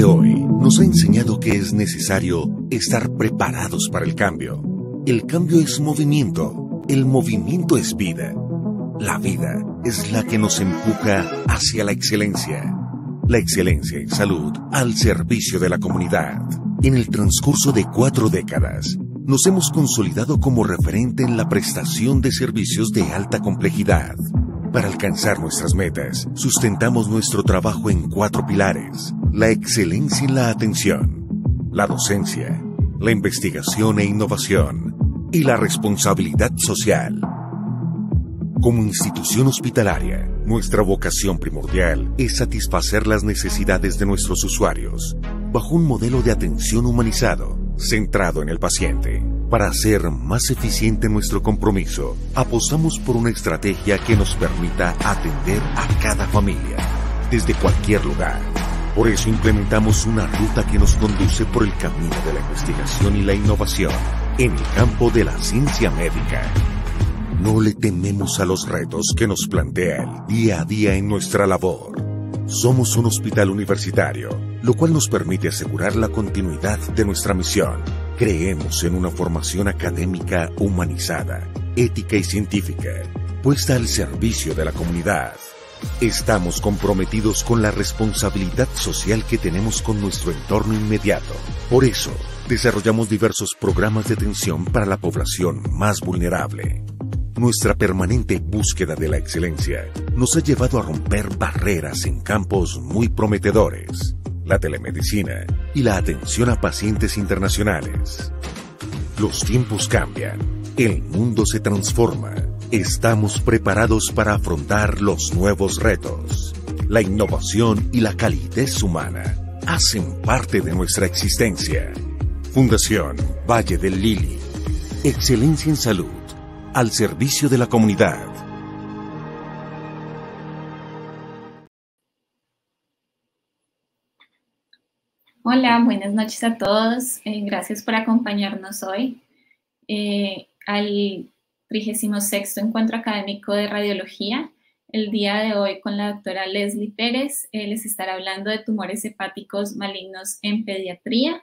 de hoy nos ha enseñado que es necesario estar preparados para el cambio. El cambio es movimiento, el movimiento es vida. La vida es la que nos empuja hacia la excelencia. La excelencia en salud al servicio de la comunidad. En el transcurso de 4 décadas, nos hemos consolidado como referente en la prestación de servicios de alta complejidad. Para alcanzar nuestras metas, sustentamos nuestro trabajo en 4 pilares: la excelencia en la atención, la docencia, la investigación e innovación y la responsabilidad social. Como institución hospitalaria, nuestra vocación primordial es satisfacer las necesidades de nuestros usuarios, bajo un modelo de atención humanizado, centrado en el paciente. Para hacer más eficiente nuestro compromiso, apostamos por una estrategia que nos permita atender a cada familia, desde cualquier lugar. Por eso implementamos una ruta que nos conduce por el camino de la investigación y la innovación en el campo de la ciencia médica. No le tememos a los retos que nos plantea el día a día en nuestra labor. Somos un hospital universitario, lo cual nos permite asegurar la continuidad de nuestra misión. Creemos en una formación académica humanizada, ética y científica, puesta al servicio de la comunidad. Estamos comprometidos con la responsabilidad social que tenemos con nuestro entorno inmediato. Por eso, desarrollamos diversos programas de atención para la población más vulnerable. Nuestra permanente búsqueda de la excelencia nos ha llevado a romper barreras en campos muy prometedores: la telemedicina y la atención a pacientes internacionales. Los tiempos cambian, el mundo se transforma. Estamos preparados para afrontar los nuevos retos. La innovación y la calidez humana hacen parte de nuestra existencia. Fundación Valle del Lili. Excelencia en salud, al servicio de la comunidad. Hola, buenas noches a todos. Gracias por acompañarnos hoy al 36º Encuentro Académico de Radiología. El día de hoy con la doctora Leslie Pérez les estará hablando de tumores hepáticos malignos en pediatría.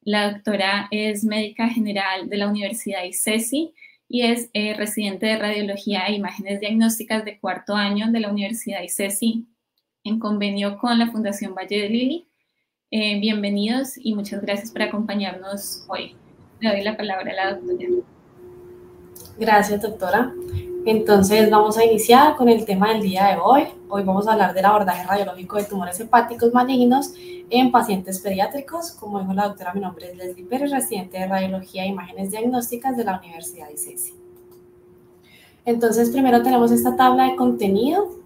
La doctora es médica general de la Universidad ICESI y es residente de Radiología e Imágenes Diagnósticas de 4º año de la Universidad ICESI en convenio con la Fundación Valle del Lili. Bienvenidos y muchas gracias por acompañarnos hoy. Le doy la palabra a la doctora. Gracias, doctora. Entonces vamos a iniciar con el tema del día de hoy. Hoy vamos a hablar del abordaje radiológico de tumores hepáticos malignos en pacientes pediátricos. Como dijo la doctora, mi nombre es Leslie Pérez, residente de Radiología e Imágenes Diagnósticas de la Universidad ICESI. Entonces, primero tenemos esta tabla de contenido,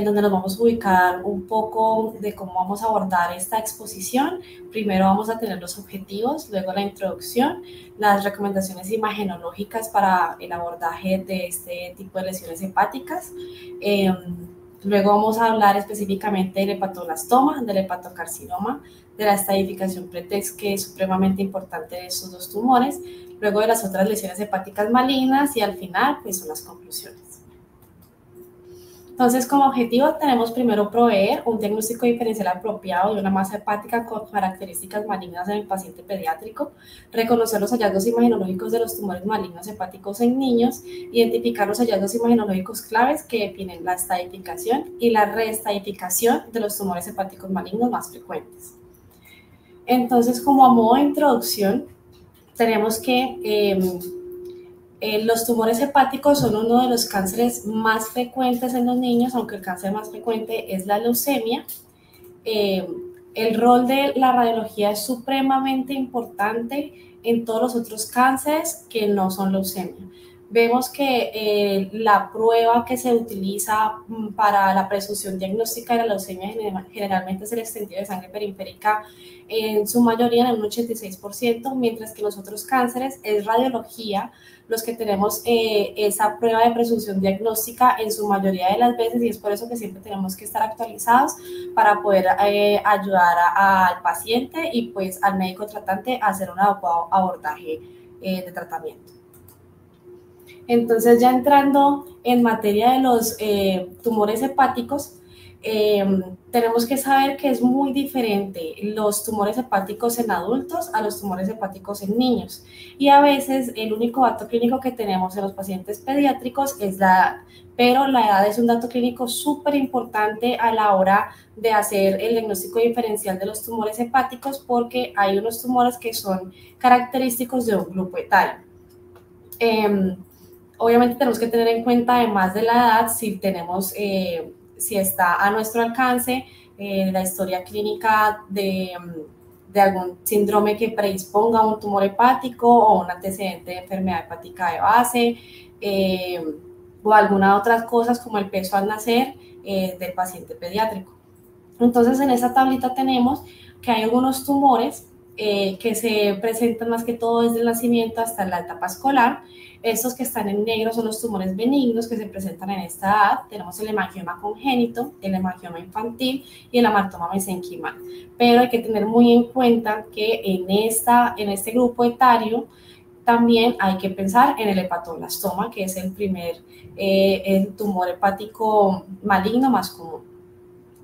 donde nos vamos a ubicar un poco de cómo vamos a abordar esta exposición. Primero vamos a tener los objetivos, luego la introducción, las recomendaciones imagenológicas para el abordaje de este tipo de lesiones hepáticas. Luego vamos a hablar específicamente del hepatoblastoma, del hepatocarcinoma, de la estadificación pretext, que es supremamente importante de estos 2 tumores, luego de las otras lesiones hepáticas malignas y al final pues son las conclusiones. Entonces, como objetivo tenemos primero proveer un diagnóstico diferencial apropiado de una masa hepática con características malignas en el paciente pediátrico, reconocer los hallazgos imagenológicos de los tumores malignos hepáticos en niños, identificar los hallazgos imagenológicos claves que definen la estadificación y la reestadificación de los tumores hepáticos malignos más frecuentes. Entonces, como a modo de introducción, tenemos que los tumores hepáticos son uno de los cánceres más frecuentes en los niños, aunque el cáncer más frecuente es la leucemia. El rol de la radiología es supremamente importante en todos los otros cánceres que no son leucemia. Vemos que la prueba que se utiliza para la presunción diagnóstica de la leucemia generalmente es el extendido de sangre periférica, en su mayoría en un 86%, mientras que los otros cánceres es radiología los que tenemos esa prueba de presunción diagnóstica en su mayoría de las veces, y es por eso que siempre tenemos que estar actualizados para poder ayudar al paciente y pues al médico tratante a hacer un adecuado abordaje de tratamiento. Entonces, ya entrando en materia de los tumores hepáticos, tenemos que saber que es muy diferente los tumores hepáticos en adultos a los tumores hepáticos en niños. Y a veces el único dato clínico que tenemos en los pacientes pediátricos es la edad, pero la edad es un dato clínico súper importante a la hora de hacer el diagnóstico diferencial de los tumores hepáticos, porque hay unos tumores que son característicos de un grupo etario. Obviamente tenemos que tener en cuenta, además de la edad, si tenemos, si está a nuestro alcance, la historia clínica de algún síndrome que predisponga a un tumor hepático o un antecedente de enfermedad hepática de base, o algunas otras cosas como el peso al nacer del paciente pediátrico. Entonces, en esta tablita tenemos que hay algunos tumores que se presentan más que todo desde el nacimiento hasta la etapa escolar. Estos que están en negro son los tumores benignos que se presentan en esta edad. Tenemos el hemangioma congénito, el hemangioma infantil y el hematoma mesenquimal. Pero hay que tener muy en cuenta que en este grupo etario también hay que pensar en el hepatoblastoma, que es el primer el tumor hepático maligno más común.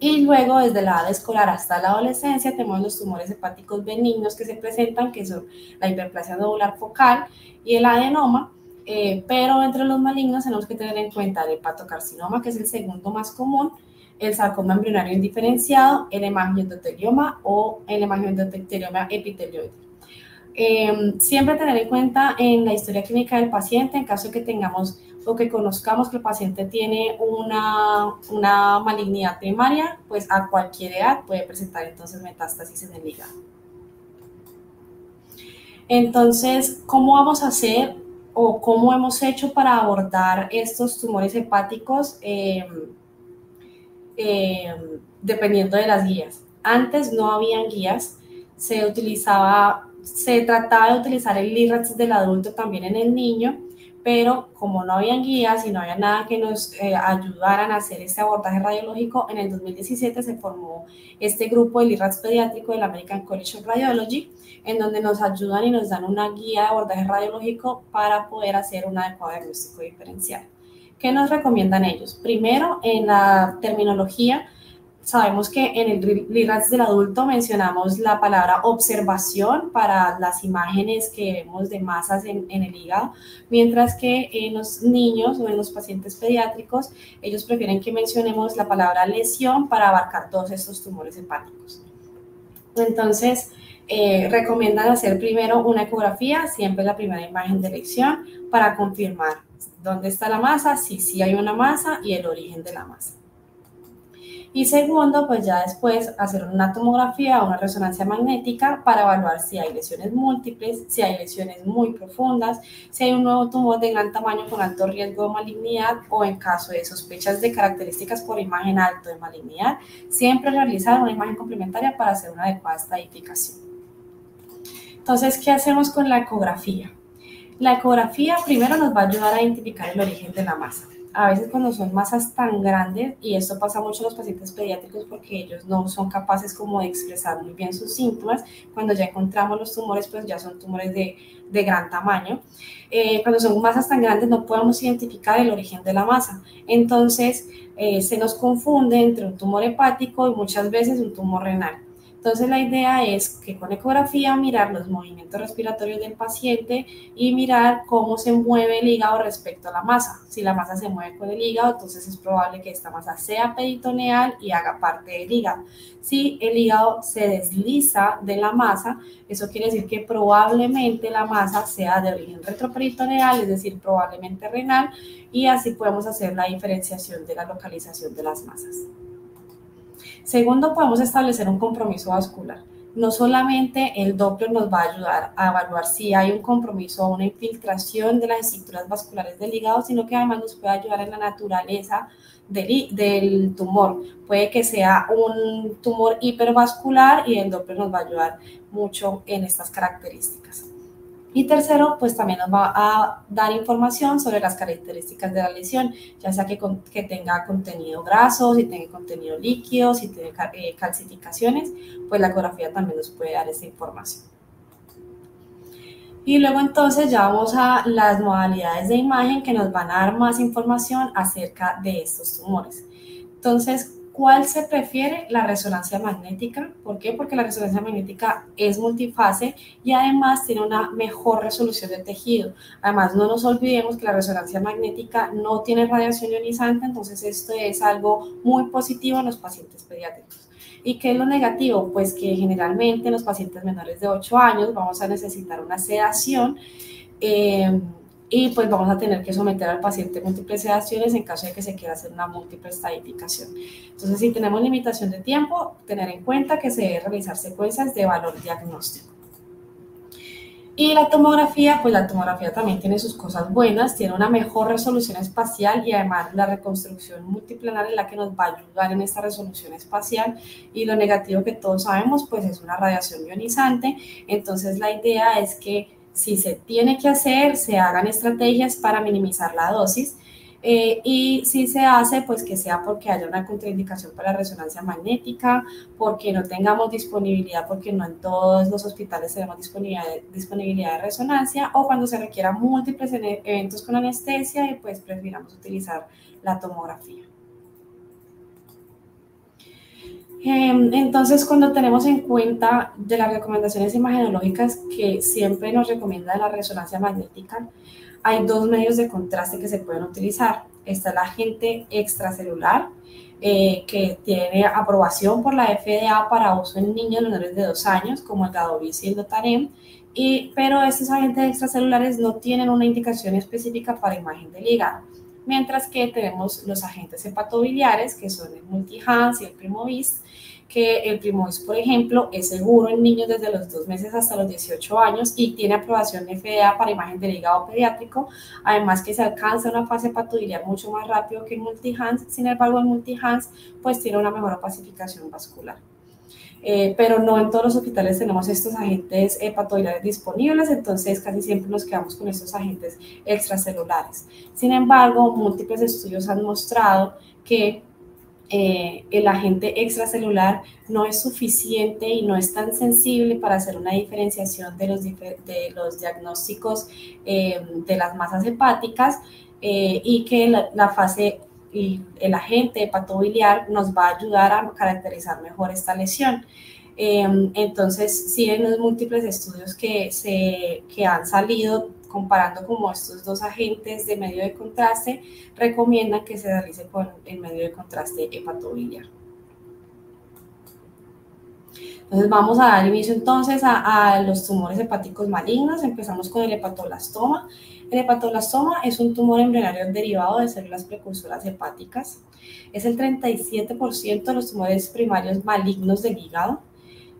Y luego, desde la edad escolar hasta la adolescencia, tenemos los tumores hepáticos benignos que se presentan, que son la hiperplasia nodular focal y el adenoma, pero entre los malignos tenemos que tener en cuenta el hepatocarcinoma, que es el segundo más común, el sarcoma embrionario indiferenciado, el hemangiotelioma o el hemangiotelioma epitelioide. Siempre tener en cuenta en la historia clínica del paciente, en caso de que tengamos o que conozcamos que el paciente tiene una malignidad primaria, pues a cualquier edad puede presentar entonces metástasis en el hígado. Entonces, ¿cómo vamos a hacer o cómo hemos hecho para abordar estos tumores hepáticos dependiendo de las guías? Antes no habían guías, se trataba de utilizar el LIRADS del adulto también en el niño, pero como no habían guías y no había nada que nos ayudaran a hacer este abordaje radiológico, en el 2017 se formó este grupo de LIRADS pediátrico del American College of Radiology, en donde nos ayudan y nos dan una guía de abordaje radiológico para poder hacer un adecuado diagnóstico diferencial. ¿Qué nos recomiendan ellos? Primero, en la terminología, sabemos que en el LIRADS del adulto mencionamos la palabra observación para las imágenes que vemos de masas en el hígado, mientras que en los niños o en los pacientes pediátricos, ellos prefieren que mencionemos la palabra lesión para abarcar todos estos tumores hepáticos. Entonces, recomiendan hacer primero una ecografía, siempre la primera imagen de elección, para confirmar dónde está la masa, si sí hay una masa y el origen de la masa. Y segundo, pues ya después hacer una tomografía o una resonancia magnética para evaluar si hay lesiones múltiples, si hay lesiones muy profundas, si hay un nuevo tumor de gran tamaño con alto riesgo de malignidad o en caso de sospechas de características por imagen alto de malignidad, siempre realizar una imagen complementaria para hacer una adecuada estadificación. Entonces, ¿qué hacemos con la ecografía? La ecografía primero nos va a ayudar a identificar el origen de la masa. A veces cuando son masas tan grandes, y esto pasa mucho en los pacientes pediátricos porque ellos no son capaces como de expresar muy bien sus síntomas, cuando ya encontramos los tumores, pues ya son tumores de gran tamaño. Cuando son masas tan grandes no podemos identificar el origen de la masa, entonces se nos confunde entre un tumor hepático y muchas veces un tumor renal. Entonces la idea es que con ecografía mirar los movimientos respiratorios del paciente y mirar cómo se mueve el hígado respecto a la masa. Si la masa se mueve con el hígado, entonces es probable que esta masa sea peritoneal y haga parte del hígado. Si el hígado se desliza de la masa, eso quiere decir que probablemente la masa sea de origen retroperitoneal, es decir, probablemente renal, y así podemos hacer la diferenciación de la localización de las masas. Segundo, podemos establecer un compromiso vascular. No solamente el Doppler nos va a ayudar a evaluar si hay un compromiso o una infiltración de las estructuras vasculares del hígado, sino que además nos puede ayudar en la naturaleza del tumor. Puede que sea un tumor hipervascular y el Doppler nos va a ayudar mucho en estas características. Y tercero, pues también nos va a dar información sobre las características de la lesión, ya sea que tenga contenido graso, si tenga contenido líquido, si tiene calcificaciones, pues la ecografía también nos puede dar esa información. Y luego entonces ya vamos a las modalidades de imagen que nos van a dar más información acerca de estos tumores. Entonces, ¿Cuál se prefiere? La resonancia magnética. ¿Por qué? Porque la resonancia magnética es multifase y además tiene una mejor resolución de tejido. Además, no nos olvidemos que la resonancia magnética no tiene radiación ionizante, entonces esto es algo muy positivo en los pacientes pediátricos. ¿Y qué es lo negativo? Pues que generalmente en los pacientes menores de 8 años vamos a necesitar una sedación y pues vamos a tener que someter al paciente a múltiples sedaciones en caso de que se quiera hacer una múltiple estadificación. Entonces, si tenemos limitación de tiempo, tener en cuenta que se debe realizar secuencias de valor diagnóstico. Y la tomografía, pues la tomografía también tiene sus cosas buenas, tiene una mejor resolución espacial y además la reconstrucción multiplanar es la que nos va a ayudar en esta resolución espacial. Y lo negativo que todos sabemos, pues es una radiación ionizante. Entonces, la idea es que si se tiene que hacer, se hagan estrategias para minimizar la dosis y si se hace, pues que sea porque haya una contraindicación para la resonancia magnética, porque no tengamos disponibilidad, porque no en todos los hospitales tenemos disponibilidad de resonancia, o cuando se requieran múltiples eventos con anestesia y pues prefiramos utilizar la tomografía. Entonces, cuando tenemos en cuenta de las recomendaciones imagenológicas que siempre nos recomienda la resonancia magnética, hay dos medios de contraste que se pueden utilizar. Está el agente extracelular, que tiene aprobación por la FDA para uso en niños menores de 2 años, como el Gadovis y el Dotarem, pero estos agentes extracelulares no tienen una indicación específica para imagen del hígado. Mientras que tenemos los agentes hepatobiliares, que son el Multihance y el Primovis, que el Primovis, por ejemplo, es seguro en niños desde los 2 meses hasta los 18 años y tiene aprobación FDA para imagen del hígado pediátrico, además que se alcanza una fase hepatobiliar mucho más rápido que el Multihance. Sin embargo, el Multihance pues tiene una mejor opacificación vascular. Pero no en todos los hospitales tenemos estos agentes hepatobiliares disponibles, entonces casi siempre nos quedamos con estos agentes extracelulares. Sin embargo, múltiples estudios han mostrado que el agente extracelular no es suficiente y no es tan sensible para hacer una diferenciación de los diagnósticos de las masas hepáticas y que la fase y el agente hepatobiliar nos va a ayudar a caracterizar mejor esta lesión. Entonces, sí, en los múltiples estudios que han salido comparando como estos dos agentes de medio de contraste, recomiendan que se realice con el medio de contraste hepatobiliar. Entonces vamos a dar inicio entonces a los tumores hepáticos malignos. Empezamos con el hepatoblastoma. El hepatoblastoma es un tumor embrionario derivado de células precursoras hepáticas. Es el 37% de los tumores primarios malignos del hígado.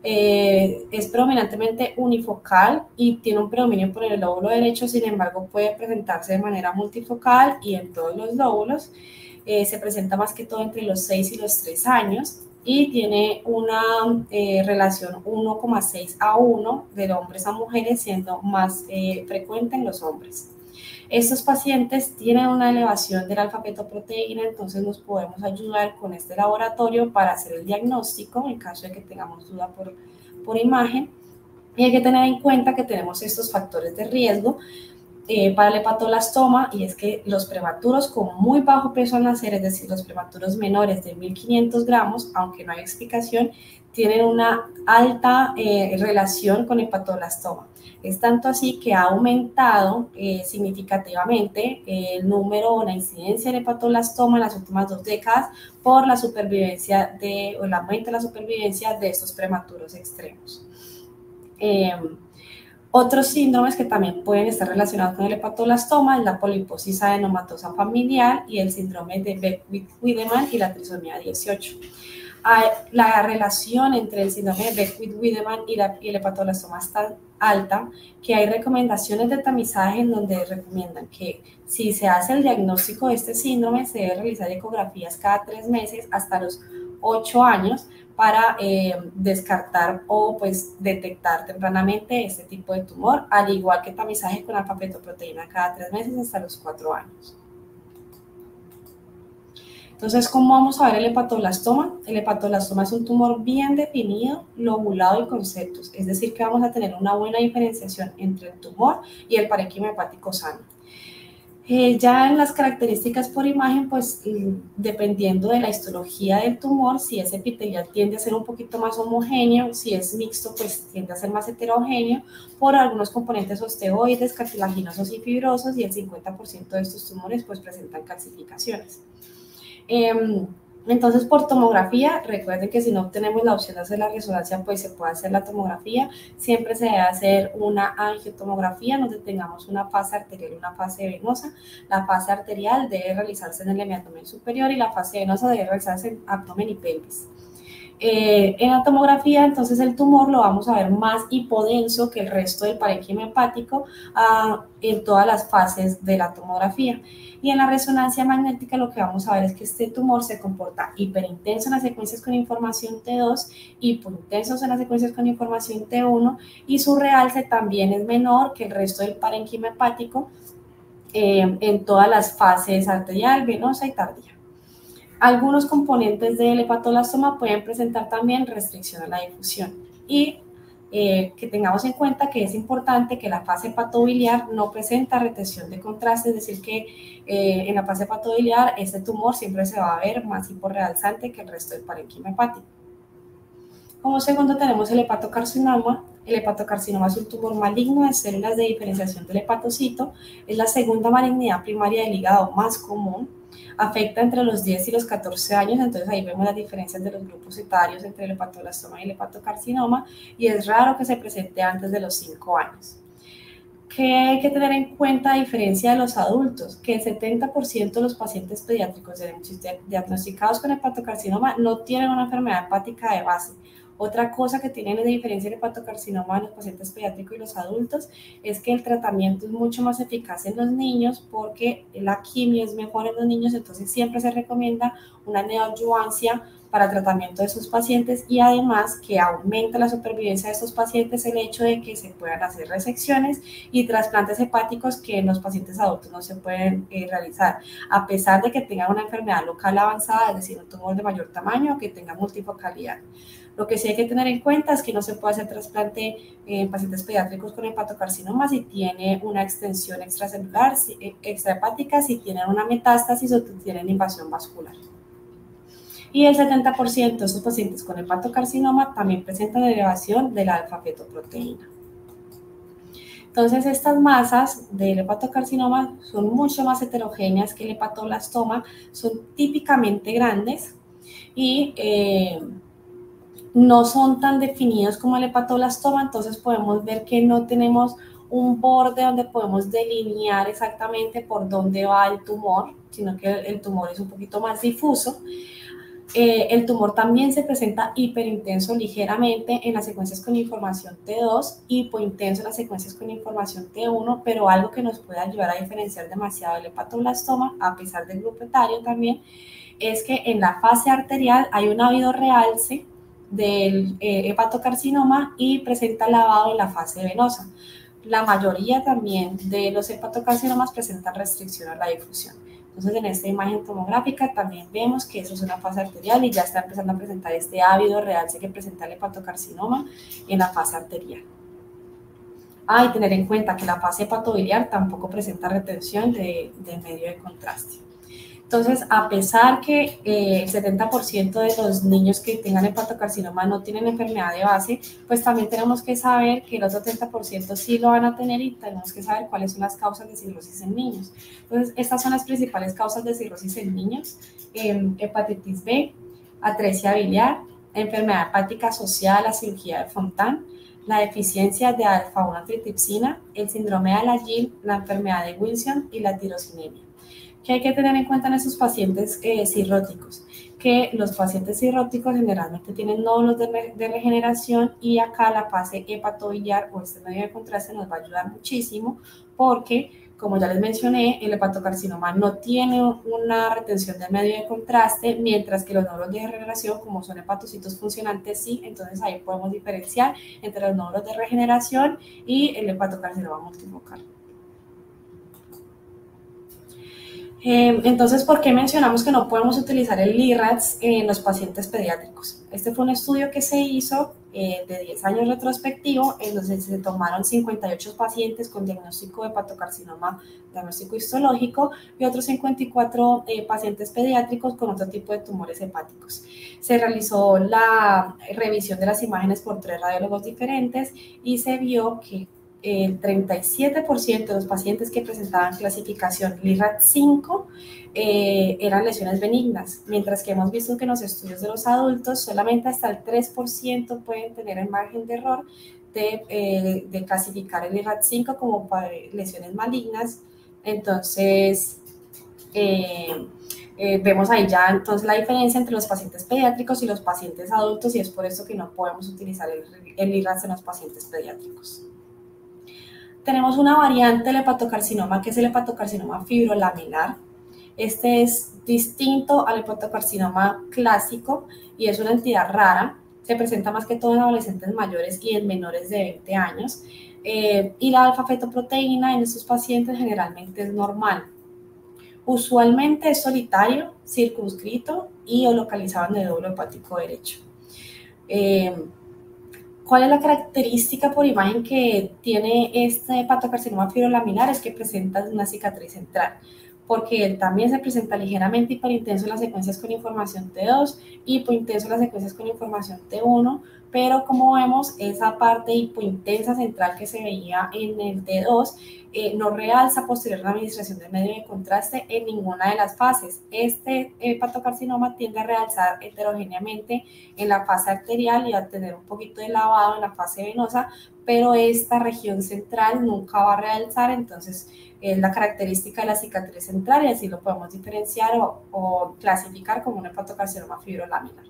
Es predominantemente unifocal y tiene un predominio por el lóbulo derecho, sin embargo puede presentarse de manera multifocal y en todos los lóbulos. Se presenta más que todo entre los 6 y los 3 años y tiene una relación 1,6 a 1 de hombres a mujeres, siendo más frecuente en los hombres. Estos pacientes tienen una elevación de la alfa-fetoproteína, entonces nos podemos ayudar con este laboratorio para hacer el diagnóstico en caso de que tengamos duda por imagen. Y hay que tener en cuenta que tenemos estos factores de riesgo para el hepatoblastoma, y es que los prematuros con muy bajo peso al nacer, es decir, los prematuros menores de 1.500 gramos, aunque no hay explicación, tienen una alta relación con hepatoblastoma. Es tanto así que ha aumentado significativamente el número o la incidencia de hepatoblastoma en las últimas 2 décadas por la supervivencia o el aumento de la supervivencia de estos prematuros extremos. Otros síndromes que también pueden estar relacionados con el hepatoblastoma es la poliposis adenomatosa familiar y el síndrome de Beckwith-Wiedemann y la trisomía 18. La relación entre el síndrome de Beckwith-Wiedemann y el hepatoblastoma es tan alta que hay recomendaciones de tamizaje en donde recomiendan que si se hace el diagnóstico de este síndrome se debe realizar ecografías cada 3 meses hasta los 8 años para descartar o pues detectar tempranamente este tipo de tumor, al igual que tamizaje con alfa-fetoproteína cada 3 meses hasta los 4 años. Entonces, ¿cómo vamos a ver el hepatoblastoma? El hepatoblastoma es un tumor bien definido, lobulado y con septos, es decir, que vamos a tener una buena diferenciación entre el tumor y el parénquima hepático sano. Ya en las características por imagen, pues dependiendo de la histología del tumor, si es epitelial tiende a ser un poquito más homogéneo, si es mixto, pues tiende a ser más heterogéneo por algunos componentes osteoides, cartilaginosos y fibrosos, y el 50% de estos tumores pues presentan calcificaciones. Entonces, por tomografía, recuerden que si no obtenemos la opción de hacer la resonancia, pues se puede hacer la tomografía. Siempre se debe hacer una angiotomografía, donde tengamos una fase arterial y una fase venosa. La fase arterial debe realizarse en el hemiabdomen superior y la fase venosa debe realizarse en abdomen y pelvis. En la tomografía, entonces, el tumor lo vamos a ver más hipodenso que el resto del parénquima hepático en todas las fases de la tomografía. Y en la resonancia magnética lo que vamos a ver es que este tumor se comporta hiperintenso en las secuencias con información T2, hipointenso en las secuencias con información T1, y su realce también es menor que el resto del parénquima hepático en todas las fases arterial, venosa y tardía. Algunos componentes del hepatoblastoma pueden presentar también restricción a la difusión, y que tengamos en cuenta que es importante que la fase hepatobiliar no presenta retención de contraste, es decir, que en la fase hepatobiliar este tumor siempre se va a ver más hiporrealzante que el resto del parénquima hepático. Como segundo tenemos el hepatocarcinoma. El hepatocarcinoma es un tumor maligno de células de diferenciación del hepatocito, es la segunda malignidad primaria del hígado más común, afecta entre los 10 y los 14 años, entonces ahí vemos las diferencias de los grupos etarios entre el hepatoblastoma y el hepatocarcinoma, y es raro que se presente antes de los 5 años. ¿Qué hay que tener en cuenta a diferencia de los adultos? Que el 70% de los pacientes pediátricos diagnosticados con hepatocarcinoma no tienen una enfermedad hepática de base. Otra cosa que tienen de diferencia el hepatocarcinoma en los pacientes pediátricos y los adultos es que el tratamiento es mucho más eficaz en los niños porque la quimio es mejor en los niños, entonces siempre se recomienda una neoadjuvancia para el tratamiento de esos pacientes, y además que aumenta la supervivencia de estos pacientes el hecho de que se puedan hacer resecciones y trasplantes hepáticos que en los pacientes adultos no se pueden realizar, a pesar de que tengan una enfermedad local avanzada, es decir, un tumor de mayor tamaño o que tenga multifocalidad. Lo que sí hay que tener en cuenta es que no se puede hacer trasplante en pacientes pediátricos con hepatocarcinoma si tiene una extensión extracelular, extrahepática, si tienen una metástasis o tienen invasión vascular. Y el 70% de esos pacientes con hepatocarcinoma también presentan elevación de la alfa-fetoproteína. Entonces, estas masas del hepatocarcinoma son mucho más heterogéneas que el hepatoblastoma, son típicamente grandes y no son tan definidos como el hepatoblastoma, entonces podemos ver que no tenemos un borde donde podemos delinear exactamente por dónde va el tumor, sino que el tumor es un poquito más difuso. El tumor también se presenta hiperintenso ligeramente en las secuencias con información T2, hipointenso en las secuencias con información T1, pero algo que nos puede ayudar a diferenciar demasiado el hepatoblastoma, a pesar del grupo etario también, es que en la fase arterial hay un habido realce del hepatocarcinoma y presenta lavado en la fase venosa. La mayoría también de los hepatocarcinomas presentan restricción a la difusión. Entonces, en esta imagen tomográfica también vemos que eso es una fase arterial y ya está empezando a presentar este ávido realce que presenta el hepatocarcinoma en la fase arterial. Y tener en cuenta que la fase hepatobiliar tampoco presenta retención de medio de contraste. Entonces, a pesar que el 70% de los niños que tengan hepatocarcinoma no tienen enfermedad de base, pues también tenemos que saber que el otro 30% sí lo van a tener, y tenemos que saber cuáles son las causas de cirrosis en niños. Entonces, estas son las principales causas de cirrosis en niños: hepatitis B, atresia biliar, enfermedad hepática asociada a la cirugía de Fontan, la deficiencia de alfa-1-antitripsina, el síndrome de Alagille, la enfermedad de Wilson y la tirosinemia. ¿Qué hay que tener en cuenta en esos pacientes cirróticos? Que los pacientes cirróticos generalmente tienen nódulos de regeneración, y acá la fase hepatobiliar o este medio de contraste nos va a ayudar muchísimo porque, como ya les mencioné, el hepatocarcinoma no tiene una retención del medio de contraste, mientras que los nódulos de regeneración, como son hepatocitos funcionantes, sí. Entonces ahí podemos diferenciar entre los nódulos de regeneración y el hepatocarcinoma multifocal. Entonces, ¿por qué mencionamos que no podemos utilizar el LIRADS en los pacientes pediátricos? Este fue un estudio que se hizo de 10 años retrospectivo, en donde se tomaron 58 pacientes con diagnóstico de hepatocarcinoma, diagnóstico histológico, y otros 54 pacientes pediátricos con otro tipo de tumores hepáticos. Se realizó la revisión de las imágenes por 3 radiólogos diferentes y se vio que el 37% de los pacientes que presentaban clasificación LIRAD-5 eran lesiones benignas, mientras que hemos visto que en los estudios de los adultos solamente hasta el 3% pueden tener el margen de error de clasificar el LIRAD-5 como lesiones malignas. Entonces, vemos ahí ya entonces la diferencia entre los pacientes pediátricos y los pacientes adultos, y es por eso que no podemos utilizar el LIRAD en los pacientes pediátricos. Tenemos una variante del hepatocarcinoma que es el hepatocarcinoma fibrolaminar. Este es distinto al hepatocarcinoma clásico y es una entidad rara. Se presenta más que todo en adolescentes mayores y en menores de 20 años. Y la alfa-fetoproteína en estos pacientes generalmente es normal. Usualmente es solitario, circunscrito y o localizado en el lóbulo hepático derecho. ¿Cuál es la característica por imagen que tiene este hepatocarcinoma fibrolaminar? Es que presenta una cicatriz central, porque él también se presenta ligeramente hiperintenso en las secuencias con información T2, hipointenso en las secuencias con información T1, pero como vemos, esa parte hipointensa central que se veía en el T2 no realza posterior a la administración del medio de contraste en ninguna de las fases. Este hepatocarcinoma tiende a realzar heterogéneamente en la fase arterial y a tener un poquito de lavado en la fase venosa, pero esta región central nunca va a realzar, entonces es la característica de la cicatriz central y así lo podemos diferenciar o clasificar como un hepatocarcinoma fibrolaminar.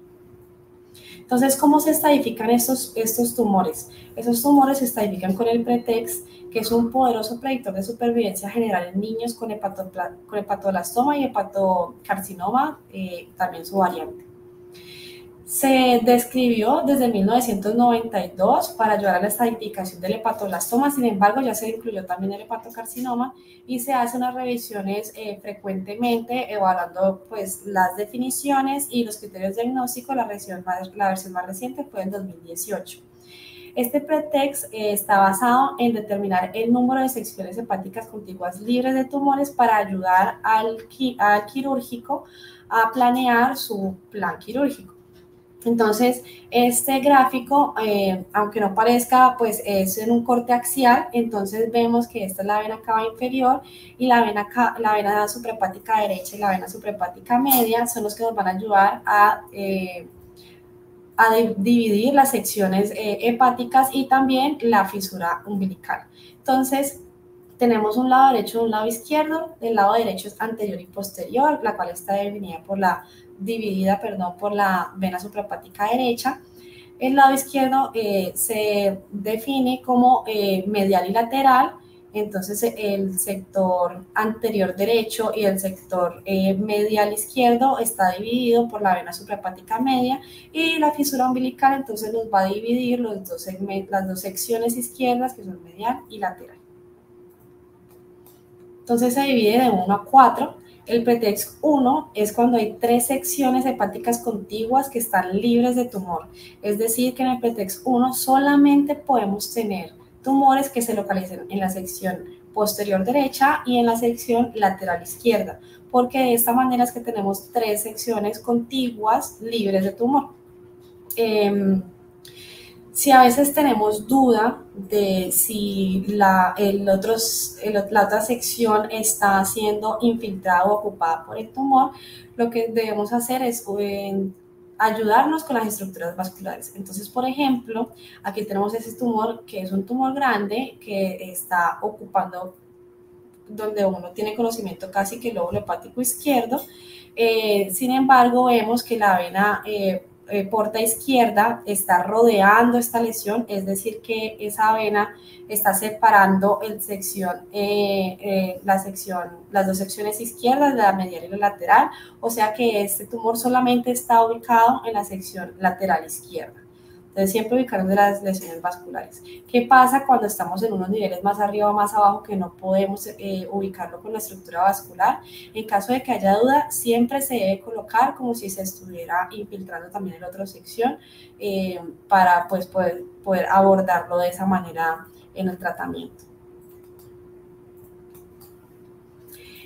Entonces, ¿cómo se estadifican estos tumores? Esos tumores se estadifican con el PRETEX, que es un poderoso predictor de supervivencia general en niños con hepatoblastoma y hepatocarcinoma, también su variante. Se describió desde 1992 para ayudar a la estadificación del hepatoblastoma, sin embargo ya se incluyó también el hepatocarcinoma y se hacen unas revisiones frecuentemente evaluando pues, las definiciones y los criterios diagnósticos. La versión más reciente fue en 2018. Este PRETEX está basado en determinar el número de secciones hepáticas contiguas libres de tumores para ayudar al quirúrgico a planear su plan quirúrgico. Entonces, este gráfico, aunque no parezca, pues es en un corte axial, entonces vemos que esta es la vena cava inferior y la vena suprahepática derecha y la vena suprahepática media son los que nos van a ayudar a dividir las secciones hepáticas y también la fisura umbilical. Entonces, tenemos un lado derecho y un lado izquierdo. El lado derecho es anterior y posterior, la cual está dividida por la vena suprahepática derecha. El lado izquierdo se define como medial y lateral. Entonces, el sector anterior derecho y el sector medial izquierdo está dividido por la vena suprahepática media, y la fisura umbilical entonces nos va a dividir las dos secciones izquierdas, que son medial y lateral. Entonces se divide de 1 a 4. El PRETEX 1 es cuando hay 3 secciones hepáticas contiguas que están libres de tumor. Es decir, que en el PRETEX 1 solamente podemos tener tumores que se localicen en la sección posterior derecha y en la sección lateral izquierda, porque de esta manera es que tenemos 3 secciones contiguas libres de tumor. Si a veces tenemos duda de si la otra sección está siendo infiltrada o ocupada por el tumor, lo que debemos hacer es ayudarnos con las estructuras vasculares. Entonces, por ejemplo, aquí tenemos ese tumor que es un tumor grande que está ocupando donde uno tiene conocimiento casi que el lóbulo hepático izquierdo. Sin embargo, vemos que la vena porta izquierda está rodeando esta lesión, es decir, que esa vena está separando las dos secciones izquierdas, la medial y la lateral, o sea que este tumor solamente está ubicado en la sección lateral izquierda. Entonces, siempre ubicarnos de las lesiones vasculares. ¿Qué pasa cuando estamos en unos niveles más arriba o más abajo que no podemos ubicarlo con la estructura vascular? En caso de que haya duda, siempre se debe colocar como si se estuviera infiltrando también en la otra sección para pues, poder abordarlo de esa manera en el tratamiento.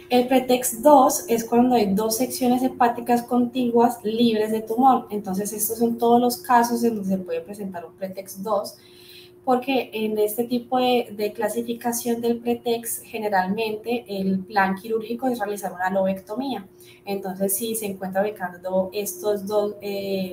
El pretext 2 es cuando hay dos secciones hepáticas contiguas libres de tumor. Entonces, estos son todos los casos en donde se puede presentar un pretext 2, porque en este tipo de clasificación del pretext, generalmente el plan quirúrgico es realizar una lobectomía. Entonces, si se encuentra ubicando estos dos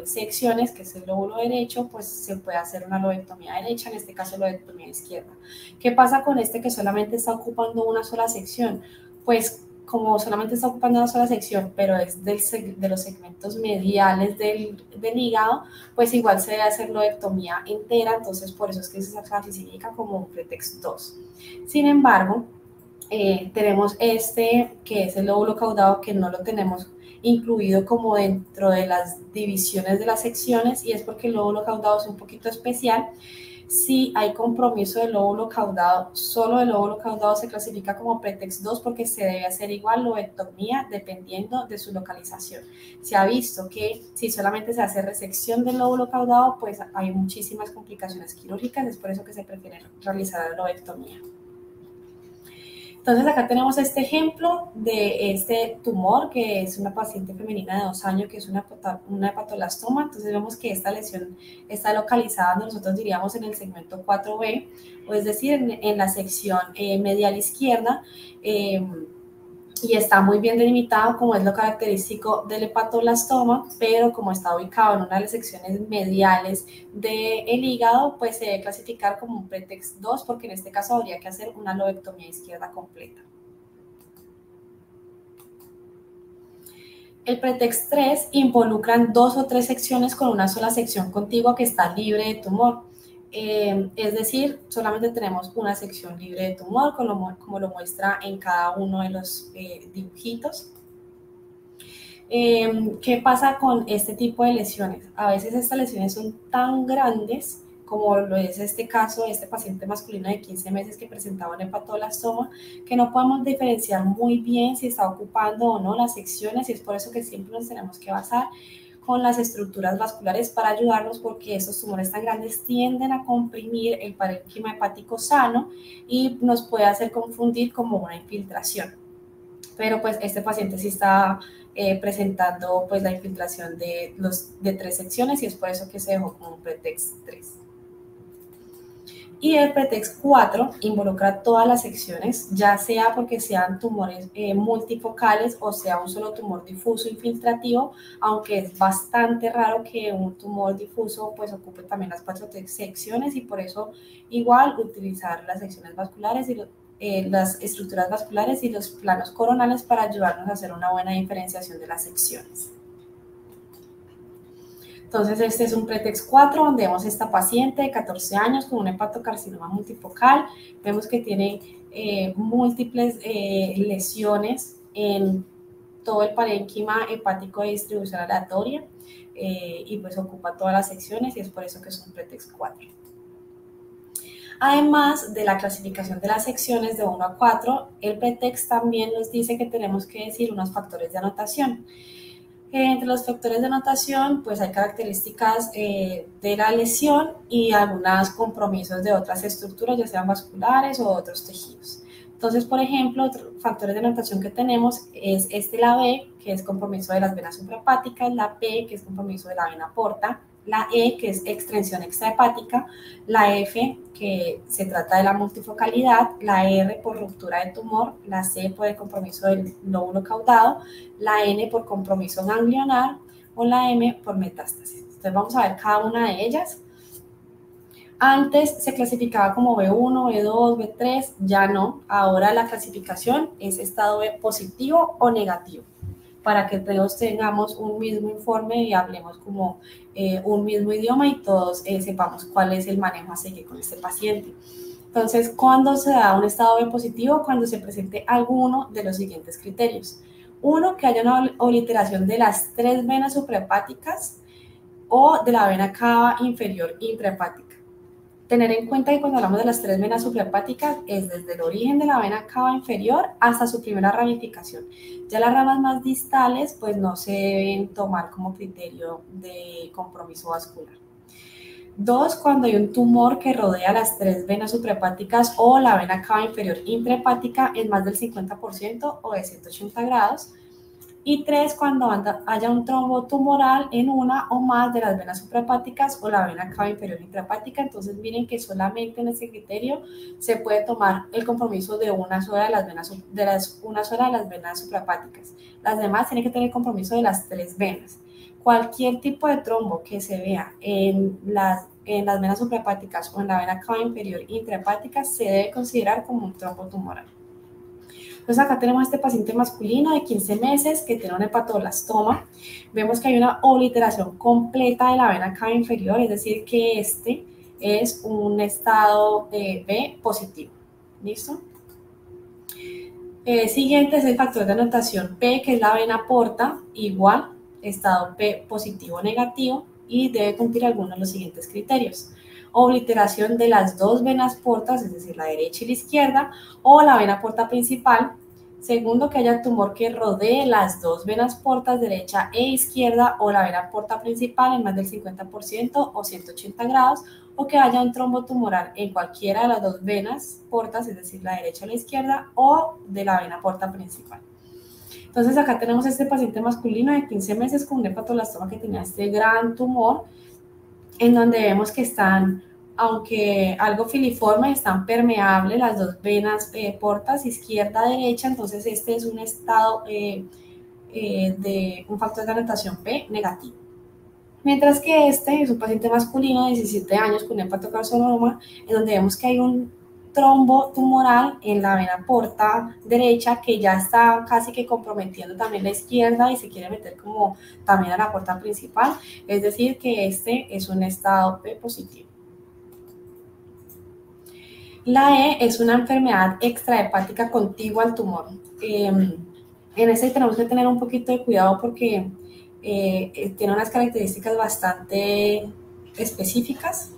secciones, que es el lóbulo derecho, pues se puede hacer una lobectomía derecha, en este caso lobectomía izquierda. ¿Qué pasa con este que solamente está ocupando una sola sección? Pues como solamente está ocupando una sola sección, pero es de los segmentos mediales del hígado, pues igual se debe hacer lobectomía entera, entonces por eso es que se clasifica como un pretext 2. Sin embargo, tenemos este que es el lóbulo caudado, que no lo tenemos incluido como dentro de las divisiones de las secciones, y es porque el lóbulo caudado es un poquito especial. Si hay compromiso del lóbulo caudado, solo el lóbulo caudado se clasifica como pretext 2 porque se debe hacer igual lobectomía dependiendo de su localización. Se ha visto que si solamente se hace resección del lóbulo caudado, pues hay muchísimas complicaciones quirúrgicas, es por eso que se prefiere realizar la lobectomía. Entonces acá tenemos este ejemplo de este tumor, que es una paciente femenina de 2 años, que es una hepatoblastoma. Entonces vemos que esta lesión está localizada, nosotros diríamos en el segmento 4B, o es decir, en la sección medial izquierda, y está muy bien delimitado, como es lo característico del hepatoblastoma, pero como está ubicado en una de las secciones mediales del hígado, pues se debe clasificar como un pretext 2, porque en este caso habría que hacer una lobectomía izquierda completa. El pretext 3 involucran 2 o 3 secciones con una sola sección contigua que está libre de tumor. Es decir, solamente tenemos una sección libre de tumor, como lo muestra en cada uno de los dibujitos. ¿Qué pasa con este tipo de lesiones? A veces estas lesiones son tan grandes, como lo es este caso de este paciente masculino de 15 meses que presentaba un hepatoblastoma, que no podemos diferenciar muy bien si está ocupando o no las secciones, y es por eso que siempre nos tenemos que basar con las estructuras vasculares para ayudarnos, porque estos tumores tan grandes tienden a comprimir el parénquima hepático sano y nos puede hacer confundir como una infiltración. Pero pues este paciente sí está presentando pues la infiltración de 3 secciones, y es por eso que se dejó como un pretext 3. Y el pretext 4 involucra todas las secciones, ya sea porque sean tumores multifocales o sea un solo tumor difuso infiltrativo, aunque es bastante raro que un tumor difuso pues ocupe también las 4 secciones, y por eso igual utilizar las secciones vasculares y las estructuras vasculares y los planos coronales para ayudarnos a hacer una buena diferenciación de las secciones. Entonces, este es un pretext 4, donde vemos esta paciente de 14 años con un hepatocarcinoma multifocal. Vemos que tiene múltiples lesiones en todo el parénquima hepático de distribución aleatoria, y pues ocupa todas las secciones, y es por eso que es un pretext 4. Además de la clasificación de las secciones de 1 a 4, el pretext también nos dice que tenemos que decir unos factores de anotación. Entre los factores de anotación, pues hay características de la lesión y algunos compromisos de otras estructuras, ya sean vasculares o otros tejidos. Entonces, por ejemplo, otros factores de anotación que tenemos es la B, que es compromiso de las venas suprahepáticas, la P, que es compromiso de la vena porta, la E, que es extensión extrahepática, la F, que se trata de la multifocalidad, la R por ruptura de tumor, la C por el compromiso del lóbulo caudado, la N por compromiso ganglionar o la M por metástasis. Entonces vamos a ver cada una de ellas. Antes se clasificaba como B1, B2, B3, ya no. Ahora la clasificación es estado B positivo o negativo, para que todos tengamos un mismo informe y hablemos como un mismo idioma y todos sepamos cuál es el manejo a seguir con este paciente. Entonces, ¿cuándo se da un estado B positivo? Cuando se presente alguno de los siguientes criterios. 1, que haya una obliteración de las 3 venas suprahepáticas, o de la vena cava inferior intrahepática. Tener en cuenta que cuando hablamos de las 3 venas suprahepáticas es desde el origen de la vena cava inferior hasta su primera ramificación. Ya las ramas más distales pues no se deben tomar como criterio de compromiso vascular. 2, cuando hay un tumor que rodea las 3 venas suprahepáticas o la vena cava inferior intrahepática en más del 50% o de 180 grados. Y 3, cuando haya un trombo tumoral en una o más de las venas suprahepáticas o la vena cava inferior intrahepática. Entonces miren que solamente en ese criterio se puede tomar el compromiso de una sola de las venas suprahepáticas. Las demás tienen que tener el compromiso de las 3 venas. Cualquier tipo de trombo que se vea en las venas suprahepáticas o en la vena cava inferior intrahepática se debe considerar como un trombo tumoral. Entonces acá tenemos a este paciente masculino de 15 meses que tiene un hepatoblastoma. Vemos que hay una obliteración completa de la vena cava inferior, es decir, que este es un estado B positivo. ¿Listo? Siguiente es el factor de anotación P, que es la vena porta, igual, estado P positivo o negativo, y debe cumplir algunos de los siguientes criterios. Obliteración de las 2 venas portas, es decir, la derecha y la izquierda, o la vena porta principal. Segundo, que haya tumor que rodee las 2 venas portas derecha e izquierda o la vena porta principal en más del 50% o 180 grados, o que haya un trombo tumoral en cualquiera de las 2 venas portas, es decir, la derecha o la izquierda, o de la vena porta principal. Entonces acá tenemos este paciente masculino de 15 meses con un hepatoblastoma que tenía este gran tumor, en donde vemos que están, aunque algo filiforme, están permeables las 2 venas portas izquierda-derecha, entonces este es un estado de un factor de anotación P negativo. Mientras que este es un paciente masculino de 17 años con hepatocarcinoma, en donde vemos que hay un trombo tumoral en la vena porta derecha que ya está casi que comprometiendo también la izquierda y se quiere meter como también a la porta principal, es decir que este es un estado P positivo. La E es una enfermedad extrahepática contigua al tumor. En este tenemos que tener un poquito de cuidado porque tiene unas características bastante específicas.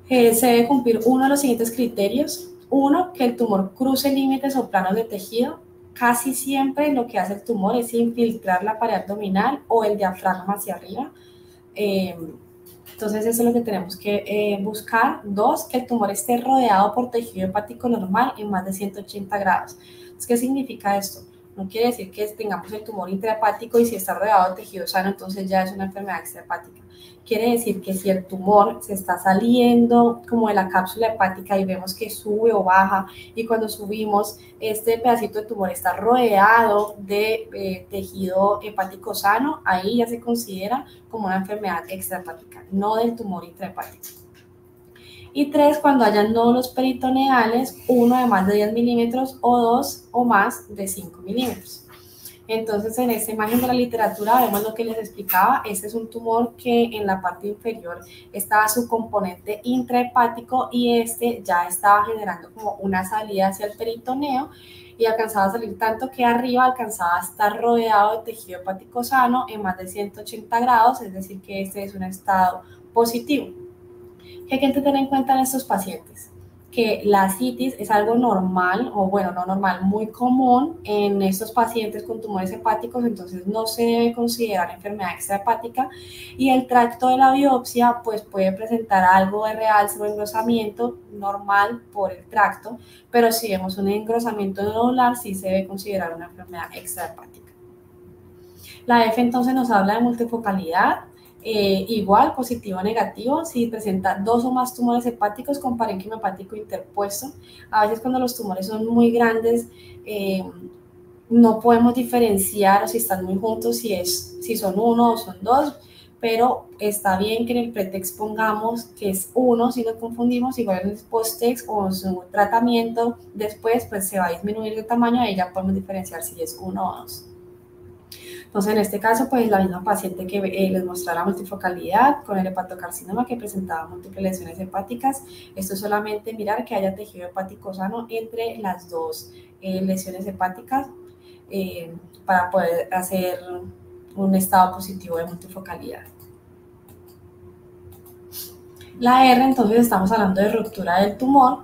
Se debe cumplir uno de los siguientes criterios. Uno, que el tumor cruce límites o planos de tejido. Casi siempre lo que hace el tumor es infiltrar la pared abdominal o el diafragma hacia arriba. Entonces eso es lo que tenemos que buscar. 2, que el tumor esté rodeado por tejido hepático normal en más de 180 grados. Entonces, ¿qué significa esto? No quiere decir que tengamos el tumor intrahepático y si está rodeado de tejido sano, entonces ya es una enfermedad extrahepática. Quiere decir que si el tumor se está saliendo como de la cápsula hepática y vemos que sube o baja, y cuando subimos este pedacito de tumor está rodeado de tejido hepático sano, ahí ya se considera como una enfermedad extrahepática, no del tumor intrahepático. Y 3, cuando hayan nódulos peritoneales, uno de más de 10 milímetros o 2 o más de 5 milímetros. Entonces, en esta imagen de la literatura vemos lo que les explicaba. Este es un tumor que en la parte inferior estaba su componente intrahepático y este ya estaba generando como una salida hacia el peritoneo y alcanzaba a salir tanto que arriba alcanzaba a estar rodeado de tejido hepático sano en más de 180 grados, es decir que este es un estado positivo. ¿Qué hay que tener en cuenta en estos pacientes? Que la ascitis es algo normal, o bueno, no normal, muy común en estos pacientes con tumores hepáticos, entonces no se debe considerar enfermedad extrahepática, y el tracto de la biopsia pues puede presentar algo de realce o engrosamiento normal por el tracto, pero si vemos un engrosamiento nodular sí se debe considerar una enfermedad extrahepática. La F entonces nos habla de multifocalidad. Igual, positivo o negativo, si presenta 2 o más tumores hepáticos con parénquima hepático interpuesto. A veces cuando los tumores son muy grandes, no podemos diferenciar si están muy juntos, si son 1 o son 2, pero está bien que en el pretext pongamos que es 1, si no confundimos, igual en el posttext o en su tratamiento después, pues se va a disminuir de tamaño y ya podemos diferenciar si es 1 o 2. Entonces, en este caso, pues la misma paciente que les mostraba la multifocalidad con el hepatocarcinoma que presentaba múltiples lesiones hepáticas. Esto es solamente mirar que haya tejido hepático sano entre las 2 lesiones hepáticas para poder hacer un estado positivo de multifocalidad. La R, entonces estamos hablando de ruptura del tumor.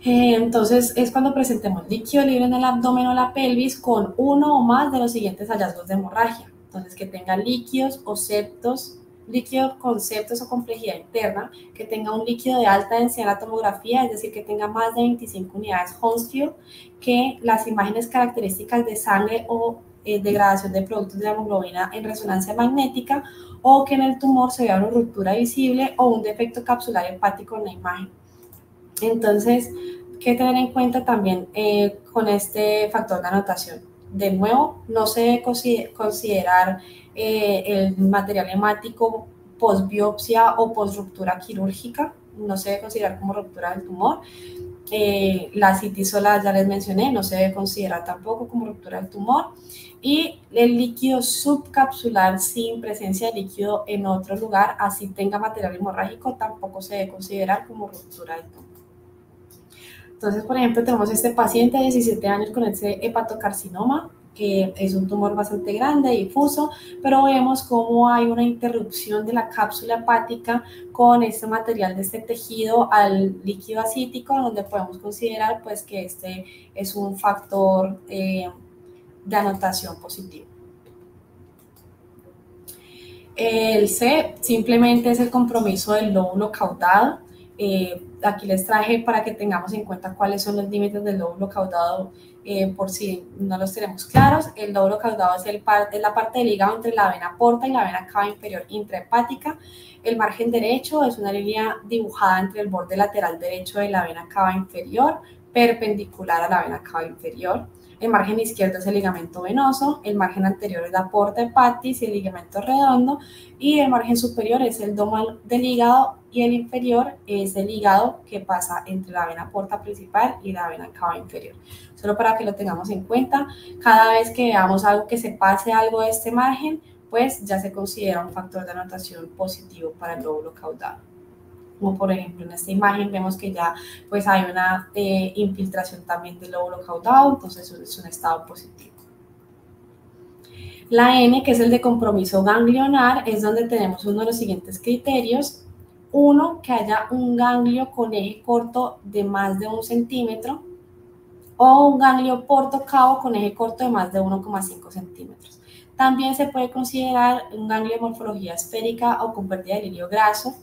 Entonces es cuando presentemos líquido libre en el abdomen o la pelvis con uno o más de los siguientes hallazgos de hemorragia. Entonces que tenga líquidos o septos, líquido con septos o complejidad interna, que tenga un líquido de alta densidad en la tomografía, es decir, que tenga más de 25 unidades Hounsfield, que las imágenes características de sangre o degradación de productos de la hemoglobina en resonancia magnética, o que en el tumor se vea una ruptura visible o un defecto capsular hepático en la imagen. Entonces, ¿qué tener en cuenta también con este factor de anotación? De nuevo, no se debe considerar el material hemático post-biopsia o post-ruptura quirúrgica, no se debe considerar como ruptura del tumor. La citis sola ya les mencioné, no se debe considerar tampoco como ruptura del tumor. Y el líquido subcapsular sin presencia de líquido en otro lugar, así tenga material hemorrágico, tampoco se debe considerar como ruptura del tumor. Entonces, por ejemplo, tenemos este paciente de 17 años con ese hepatocarcinoma, que es un tumor bastante grande, difuso, pero vemos cómo hay una interrupción de la cápsula hepática con este material de este tejido al líquido acítico, donde podemos considerar pues que este es un factor de anotación positivo. El C simplemente es el compromiso del lóbulo caudado. Aquí les traje para que tengamos en cuenta cuáles son los límites del lóbulo caudado por si no los tenemos claros. El lóbulo caudado es la parte del hígado entre la vena porta y la vena cava inferior intrahepática. El margen derecho es una línea dibujada entre el borde lateral derecho de la vena cava inferior, perpendicular a la vena cava inferior. El margen izquierdo es el ligamento venoso, el margen anterior es la porta hepatis y el ligamento redondo, y el margen superior es el domo del hígado y el inferior es el hígado que pasa entre la vena porta principal y la vena cava inferior. Solo para que lo tengamos en cuenta, cada vez que veamos algo que se pase algo de este margen, pues ya se considera un factor de anotación positivo para el lóbulo caudado. Como por ejemplo en esta imagen vemos que ya pues hay una infiltración también del lóbulo caudado, entonces es un estado positivo. La N, que es el de compromiso ganglionar, es donde tenemos uno de los siguientes criterios. Uno, que haya un ganglio con eje corto de más de 1 centímetro o un ganglio portocavo con eje corto de más de 1,5 centímetros. También se puede considerar un ganglio de morfología esférica o con pérdida de hilio graso.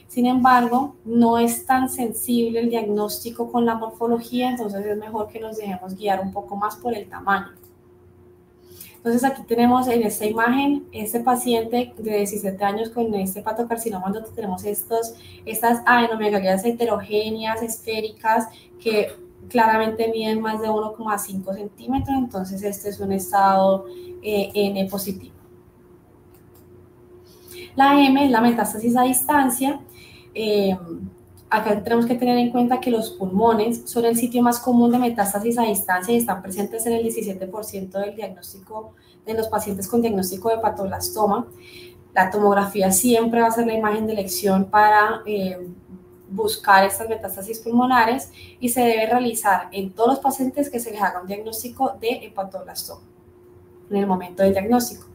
Sin embargo, no es tan sensible el diagnóstico con la morfología, entonces es mejor que nos dejemos guiar un poco más por el tamaño. Entonces aquí tenemos en esta imagen este paciente de 17 años con este hepatocarcinoma, donde tenemos estas adenomegalías heterogéneas, esféricas, que claramente miden más de 1,5 centímetros, entonces este es un estado N positivo. La M es la metástasis a distancia. Acá tenemos que tener en cuenta que los pulmones son el sitio más común de metástasis a distancia y están presentes en el 17% del diagnóstico de los pacientes con diagnóstico de hepatoblastoma. La tomografía siempre va a ser la imagen de elección para buscar estas metástasis pulmonares y se debe realizar en todos los pacientes que se les haga un diagnóstico de hepatoblastoma en el momento del diagnóstico.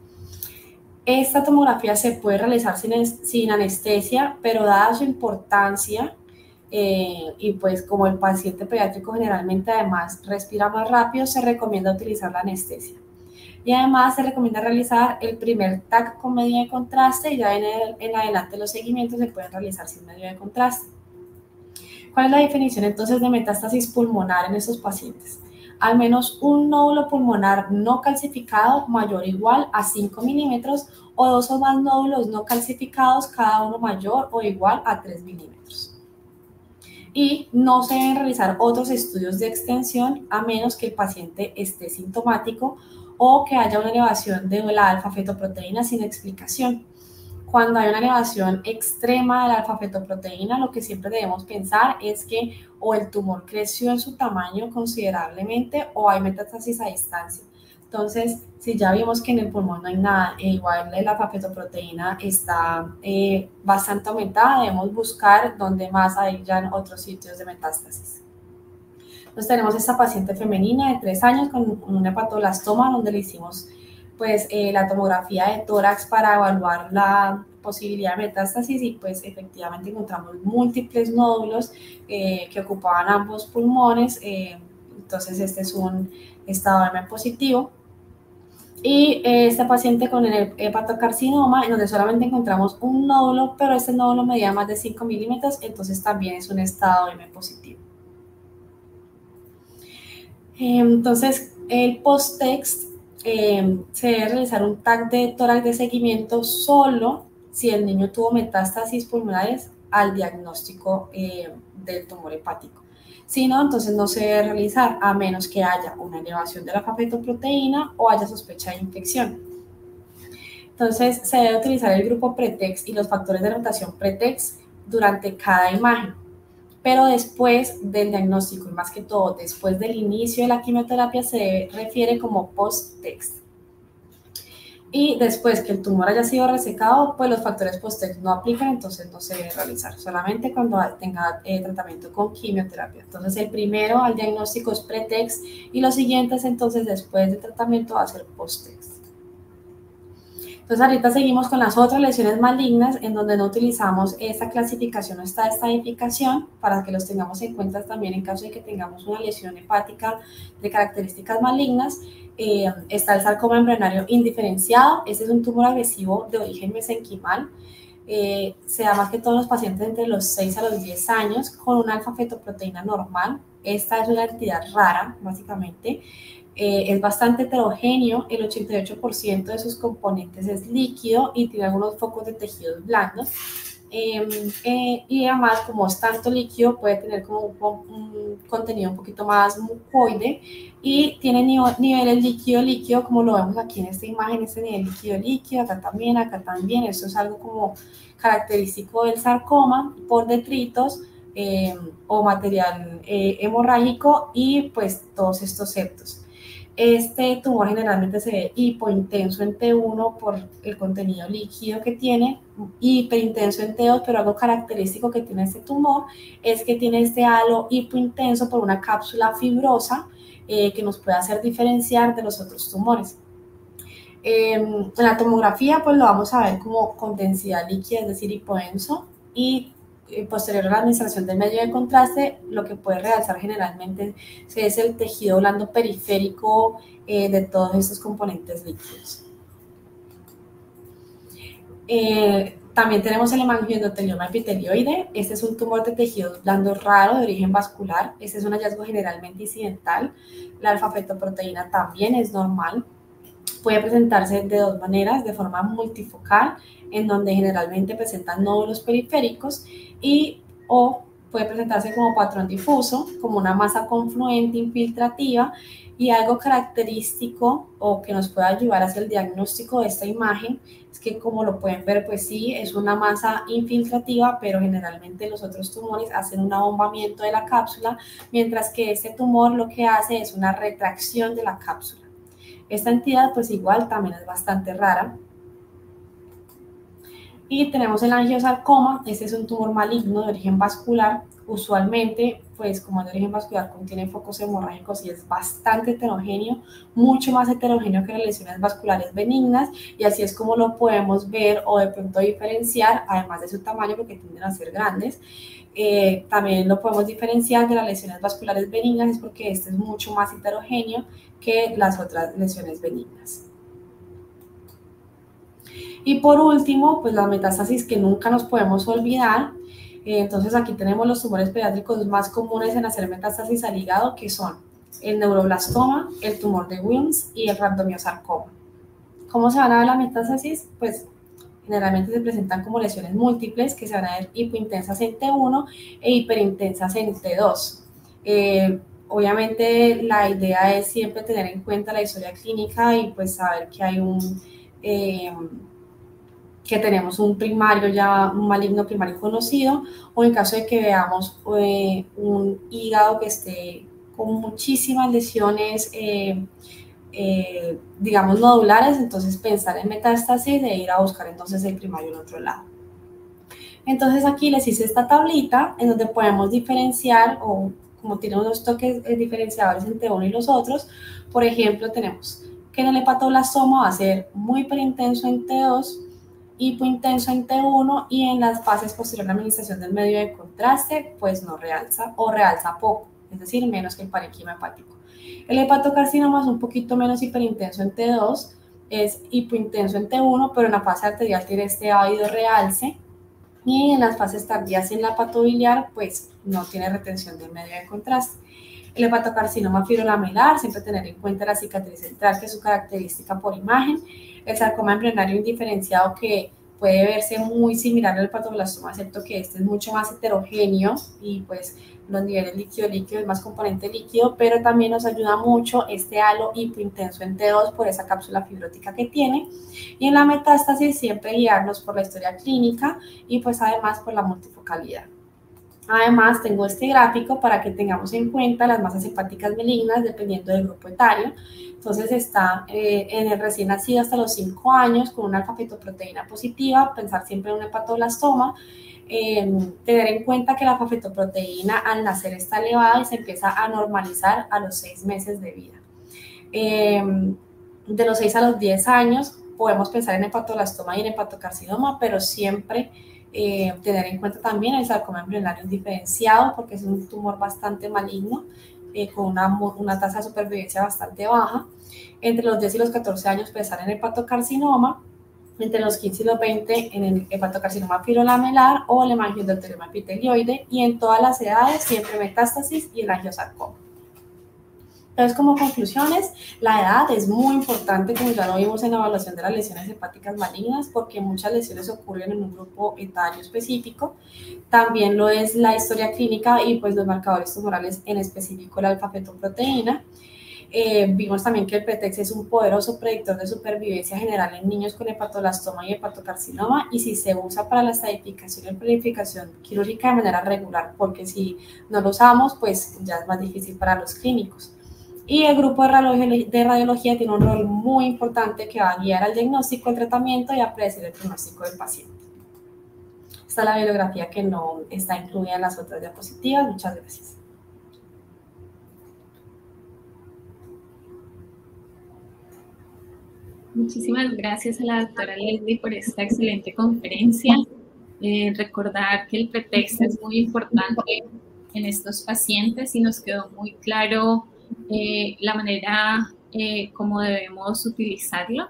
Esta tomografía se puede realizar sin anestesia, pero dada su importancia y pues como el paciente pediátrico generalmente además respira más rápido, se recomienda utilizar la anestesia. Y además se recomienda realizar el primer TAC con medio de contraste y ya en adelante los seguimientos se pueden realizar sin medio de contraste. ¿Cuál es la definición entonces de metástasis pulmonar en estos pacientes? Al menos un nódulo pulmonar no calcificado mayor o igual a 5 milímetros o 2 o más nódulos no calcificados, cada uno mayor o igual a 3 milímetros. Y no se deben realizar otros estudios de extensión a menos que el paciente esté sintomático o que haya una elevación de la alfa-fetoproteína sin explicación. Cuando hay una elevación extrema de la alfa-fetoproteína, lo que siempre debemos pensar es que o el tumor creció en su tamaño considerablemente o hay metástasis a distancia. Entonces, si ya vimos que en el pulmón no hay nada, igual la alfa-fetoproteína está bastante aumentada, debemos buscar dónde más hay ya en otros sitios de metástasis. Entonces tenemos esta paciente femenina de 3 años con un hepatoblastoma donde le hicimos pues la tomografía de tórax para evaluar la posibilidad de metástasis y pues efectivamente encontramos múltiples nódulos que ocupaban ambos pulmones, entonces este es un estado M positivo. Y este paciente con el hepatocarcinoma, en donde solamente encontramos un nódulo, pero este nódulo medía más de 5 milímetros, entonces también es un estado M positivo. Entonces, el post-text se debe realizar un TAC de tórax de seguimiento solo si el niño tuvo metástasis pulmonares al diagnóstico del tumor hepático. Si no, entonces no se debe realizar a menos que haya una elevación de la alfa-fetoproteína o haya sospecha de infección. Entonces, se debe utilizar el grupo pretext y los factores de rotación pretext durante cada imagen, pero después del diagnóstico y más que todo después del inicio de la quimioterapia se refiere como post-text. Y después que el tumor haya sido resecado, pues los factores post-text no aplican, entonces no se debe realizar, solamente cuando tenga tratamiento con quimioterapia. Entonces el primero al diagnóstico es pretext y los siguientes entonces después del tratamiento va a ser post-text. Entonces ahorita seguimos con las otras lesiones malignas en donde no utilizamos esta clasificación o esta estadificación para que los tengamos en cuenta también en caso de que tengamos una lesión hepática de características malignas. Está el sarcoma embrionario indiferenciado. Este es un tumor agresivo de origen mesenquimal. Se da más que todos los pacientes entre los 6 a los 10 años con una alfa-fetoproteína normal. Esta es una entidad rara, básicamente. Es bastante heterogéneo, el 88% de sus componentes es líquido y tiene algunos focos de tejidos blandos. Y además, como es tanto líquido, puede tener como un contenido un poquito más mucoide y tiene niveles líquido-líquido, como lo vemos aquí en esta imagen, este nivel líquido-líquido, acá también. Esto es algo como característico del sarcoma por detritos o material hemorrágico y pues todos estos septos. Este tumor generalmente se ve hipointenso en T1 por el contenido líquido que tiene, hiperintenso en T2, pero algo característico que tiene este tumor es que tiene este halo hipointenso por una cápsula fibrosa que nos puede hacer diferenciar de los otros tumores. En la tomografía pues lo vamos a ver como con densidad líquida, es decir, hipodenso, y posterior a la administración del medio de contraste, lo que puede realzar generalmente es el tejido blando periférico de todos estos componentes líquidos. También tenemos el hemangiosarcoma epitelioide. Este es un tumor de tejido blando raro de origen vascular. Este es un hallazgo generalmente incidental. La alfa-fetoproteína también es normal. Puede presentarse de dos maneras, de forma multifocal, en donde generalmente presentan nódulos periféricos o puede presentarse como patrón difuso, como una masa confluente infiltrativa, y algo característico o que nos puede ayudar hacia el diagnóstico de esta imagen es que, como lo pueden ver, pues sí, es una masa infiltrativa, pero generalmente los otros tumores hacen un abombamiento de la cápsula, mientras que este tumor lo que hace es una retracción de la cápsula. Esta entidad pues igual también es bastante rara. Y tenemos el angiosarcoma. Este es un tumor maligno de origen vascular. Usualmente, pues como es de origen vascular, contiene focos hemorrágicos y es bastante heterogéneo, mucho más heterogéneo que las lesiones vasculares benignas, y así es como lo podemos ver o de pronto diferenciar, además de su tamaño, porque tienden a ser grandes. También lo podemos diferenciar de las lesiones vasculares benignas, es porque este es mucho más heterogéneo que las otras lesiones benignas. Y por último, pues la metástasis que nunca nos podemos olvidar. Entonces aquí tenemos los tumores pediátricos más comunes en hacer metástasis al hígado, que son el neuroblastoma, el tumor de Wilms y el rhabdomyosarcoma. ¿Cómo se van a ver la metástasis? Pues generalmente se presentan como lesiones múltiples que se van a ver hipointensas en T1 e hiperintensas en T2. Obviamente la idea es siempre tener en cuenta la historia clínica y pues saber que hay que tenemos un primario ya, un maligno primario conocido, o en caso de que veamos un hígado que esté con muchísimas lesiones, digamos nodulares, entonces pensar en metástasis e ir a buscar entonces el primario en otro lado. Entonces aquí les hice esta tablita en donde podemos diferenciar, o como tiene unos toques diferenciadores entre uno y los otros. Por ejemplo, tenemos que en el hepatoblastoma va a ser muy hiperintenso en T2, hipointenso en T1 y en las fases posteriores a la administración del medio de contraste, pues no realza o realza poco, es decir, menos que el parenquima hepático. El hepatocarcinoma es un poquito menos hiperintenso en T2, es hipointenso en T1, pero en la fase arterial tiene este ávido realce, y en las fases tardías en la hepatobiliar, pues no tiene retención del medio de contraste. El hepatocarcinoma fibrolamelar, siempre tener en cuenta la cicatriz central, que es su característica por imagen. El sarcoma embrionario indiferenciado, que puede verse muy similar al hepatoblastoma, excepto que este es mucho más heterogéneo y pues los niveles líquido-líquido es más componente líquido, pero también nos ayuda mucho este halo hipointenso en T2 por esa cápsula fibrótica que tiene. Y en la metástasis siempre guiarnos por la historia clínica y pues además por la multifocalidad. Además, tengo este gráfico para que tengamos en cuenta las masas hepáticas malignas dependiendo del grupo etario. Entonces, está en el recién nacido hasta los 5 años con una alfa-fetoproteína positiva, pensar siempre en un hepatoblastoma, tener en cuenta que la alfa-fetoproteína al nacer está elevada y se empieza a normalizar a los 6 meses de vida. De los 6 a los 10 años podemos pensar en hepatoblastoma y en hepatocarcinoma, pero siempre tener en cuenta también el sarcoma embrionario diferenciado, porque es un tumor bastante maligno, con una tasa de supervivencia bastante baja. Entre los 10 y los 14 años pensar en hepatocarcinoma, entre los 15 y los 20 en el hepatocarcinoma fibrolamelar o el hemangioendoteloma epitelioide, y en todas las edades siempre metástasis y el angiosarcoma. Entonces, como conclusiones, la edad es muy importante, como ya lo vimos en la evaluación de las lesiones hepáticas malignas, porque muchas lesiones ocurren en un grupo etario específico. También lo es la historia clínica y pues los marcadores tumorales, en específico la alfa-fetoproteína. Vimos también que el PETEX es un poderoso predictor de supervivencia general en niños con hepatoblastoma y hepatocarcinoma, y si se usa para la estadificación y planificación quirúrgica de manera regular, porque si no lo usamos, pues ya es más difícil para los clínicos. Y el grupo de radiología tiene un rol muy importante que va a guiar al diagnóstico, el tratamiento y a predecir el pronóstico del paciente. Esta es la bibliografía que no está incluida en las otras diapositivas. Muchas gracias. Muchísimas gracias a la doctora Leslie por esta excelente conferencia. Recordar que el pretexto es muy importante en estos pacientes y nos quedó muy claro la manera como debemos utilizarlo.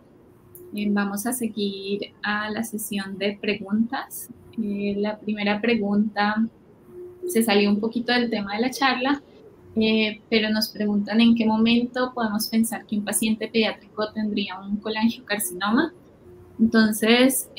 Vamos a seguir a la sesión de preguntas. La primera pregunta se salió un poquito del tema de la charla, pero nos preguntan en qué momento podemos pensar que un paciente pediátrico tendría un colangiocarcinoma. Entonces,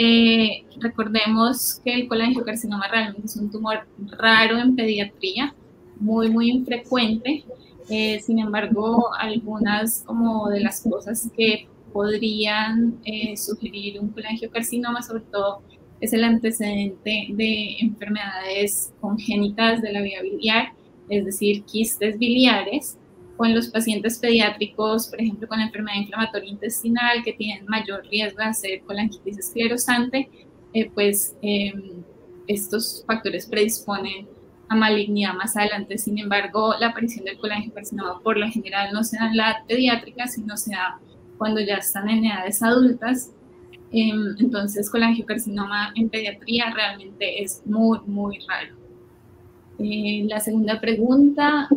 recordemos que el colangiocarcinoma realmente es un tumor raro en pediatría, muy infrecuente. Sin embargo, algunas como de las cosas que podrían sugerir un colangiocarcinoma, sobre todo, es el antecedente de enfermedades congénitas de la vía biliar, es decir, quistes biliares, o en los pacientes pediátricos, por ejemplo, con enfermedad inflamatoria intestinal, que tienen mayor riesgo de hacer colangitis esclerosante, estos factores predisponen a malignidad más adelante. Sin embargo, la aparición del colangiocarcinoma por lo general no se da en la edad pediátrica, sino se da cuando ya están en edades adultas. Entonces, colangiocarcinoma en pediatría realmente es muy raro. La segunda pregunta,